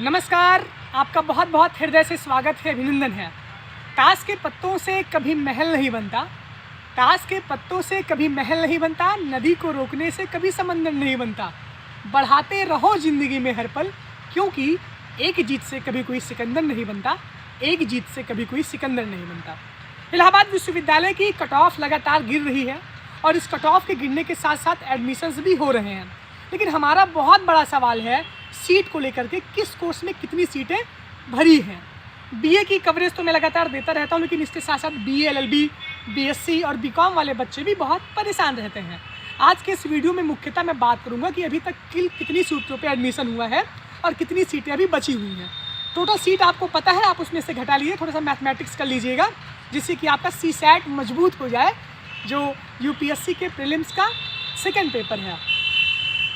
नमस्कार, आपका बहुत बहुत हृदय से स्वागत है, अभिनंदन है। ताश के पत्तों से कभी महल नहीं बनता, ताश के पत्तों से कभी महल नहीं बनता, नदी को रोकने से कभी समंदर नहीं बनता। बढ़ाते रहो ज़िंदगी में हर पल, क्योंकि एक जीत से कभी कोई सिकंदर नहीं बनता, एक जीत से कभी कोई सिकंदर नहीं बनता। इलाहाबाद विश्वविद्यालय की कट ऑफ लगातार गिर रही है और इस कट ऑफ के गिरने के साथ साथ एडमिशन्स भी हो रहे हैं। लेकिन हमारा बहुत बड़ा सवाल है सीट को लेकर के, किस कोर्स में कितनी सीटें भरी हैं। बीए की कवरेज तो मैं लगातार देता रहता हूँ, लेकिन इसके साथ साथ बीए, एलएलबी, बीएससी और बीकॉम वाले बच्चे भी बहुत परेशान रहते हैं। आज के इस वीडियो में मुख्यतः मैं बात करूँगा कि अभी तक कितनी सीटों पे एडमिशन हुआ है और कितनी सीटें अभी बची हुई हैं। टोटल सीट आपको पता है, आप उसमें से घटा लीजिए, थोड़ा सा मैथमेटिक्स कर लीजिएगा, जिससे कि आपका सीसैट मजबूत हो जाए, जो यूपीएससी के प्रीलिम्स का सेकेंड पेपर है।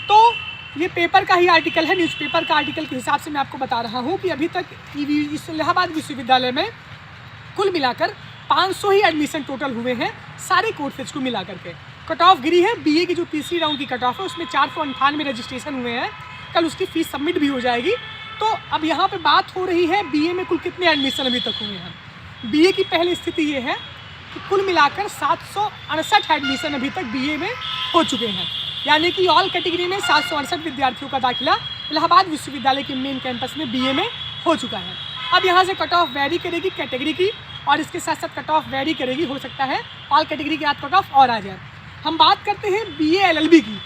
तो ये पेपर का ही आर्टिकल है, न्यूज़पेपर का आर्टिकल के हिसाब से मैं आपको बता रहा हूँ कि अभी तक इस इलाहाबाद विश्वविद्यालय में कुल मिलाकर 500 ही एडमिशन टोटल हुए हैं, सारे कोर्सेज को मिला करके। कट ऑफ गिरी है, बीए की जो तीसरी राउंड की कट ऑफ है उसमें 498 रजिस्ट्रेशन हुए हैं, कल उसकी फ़ीस सबमिट भी हो जाएगी। तो अब यहाँ पर बात हो रही है बीए में कुल कितने एडमिशन अभी तक हुए हैं। बीए की पहली स्थिति ये है कि कुल मिलाकर 768 एडमिशन अभी तक बीए में हो चुके हैं, यानी कि ऑल कैटेगरी में 768 विद्यार्थियों का दाखिला इलाहाबाद विश्वविद्यालय के मेन कैंपस में बीए में हो चुका है। अब यहाँ से कट ऑफ वेरी करेगी कैटेगरी की, और इसके साथ साथ कट ऑफ वेरी करेगी, हो सकता है ऑल कैटेगरी के बाद कट ऑफ और आ जाए। हम बात करते हैं बीए एलएलबी की।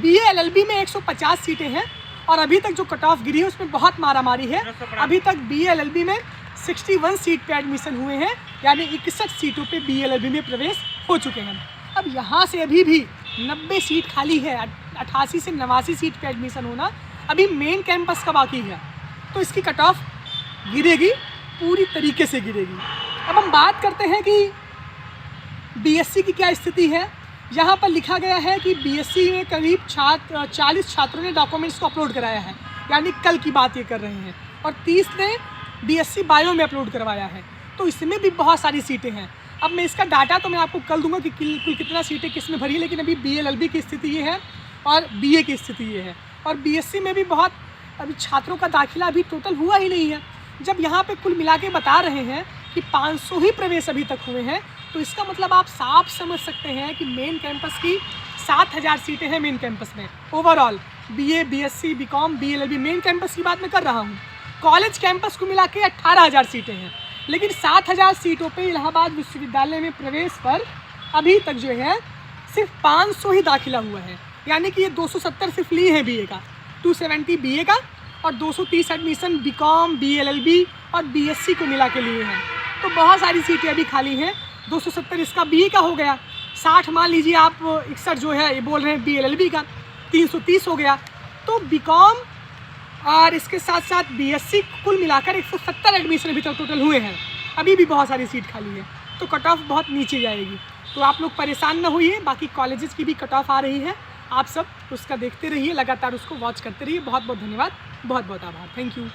बीए एलएलबी में 150 सीटें हैं और अभी तक जो कट ऑफ गिरी है उसमें बहुत मारामारी है। अभी तक बीए एलएलबी में 61 सीट पे एडमिशन हुए हैं, यानी 61 सीटों पे बीए एलएलबी में प्रवेश हो चुके हैं। अब यहाँ से अभी भी 90 सीट खाली है, 88 से 89 सीट पे एडमिशन होना अभी मेन कैंपस का बाकी है, तो इसकी कट ऑफ गिरेगी, पूरी तरीके से गिरेगी। अब हम बात करते हैं कि बीएससी की क्या स्थिति है। यहाँ पर लिखा गया है कि बीएससी में करीब 40 छात्रों ने डॉक्यूमेंट्स को अपलोड कराया है, यानी कल की बात ये कर रहे हैं, और 30 ने बीएससी बायो में अपलोड करवाया है, तो इसमें भी बहुत सारी सीटें हैं। अब मैं इसका डाटा तो मैं आपको कल दूंगा कि कुल कितना सीटें किस में भरी है, लेकिन अभी बीए एलएलबी की स्थिति ये है और बीए की स्थिति ये है, और बीएससी में भी बहुत अभी छात्रों का दाखिला अभी टोटल हुआ ही नहीं है। जब यहाँ पे कुल मिला के बता रहे हैं कि 500 ही प्रवेश अभी तक हुए हैं, तो इसका मतलब आप साफ समझ सकते हैं कि मेन कैंपस की 7000 सीटें हैं मेन कैंपस में overall, BA, BSc, BCom, BLLB, main campus की बात मैं कर रहा हूँ। कॉलेज कैंपस को मिला के 18000 सीटें हैं, लेकिन 7000 सीटों पे इलाहाबाद विश्वविद्यालय में प्रवेश पर अभी तक जो है सिर्फ 500 ही दाखिला हुआ है, यानी कि ये 270 सिर्फ लिए हैं बीए का, 270 बीए का, और 230 एडमिशन बीकॉम, बीएलएलबी और बीएससी को मिला के लिए हैं। तो बहुत सारी सीटें अभी खाली हैं। 270 इसका बीए का हो गया, 60 मान लीजिए आप, 61 जो है ये बोल रहे हैं बीएलएलबी का, 330 हो गया। तो बीकॉम और इसके साथ साथ बीएससी कुल मिलाकर 170 एडमिशन अभी तक टोटल हुए हैं, अभी भी बहुत सारी सीट खाली है, तो कट ऑफ बहुत नीचे जाएगी। तो आप लोग परेशान ना होइए, बाकी कॉलेजेस की भी कट ऑफ आ रही है, आप सब उसका देखते रहिए, लगातार उसको वॉच करते रहिए। बहुत बहुत धन्यवाद, बहुत बहुत आभार, थैंक यू।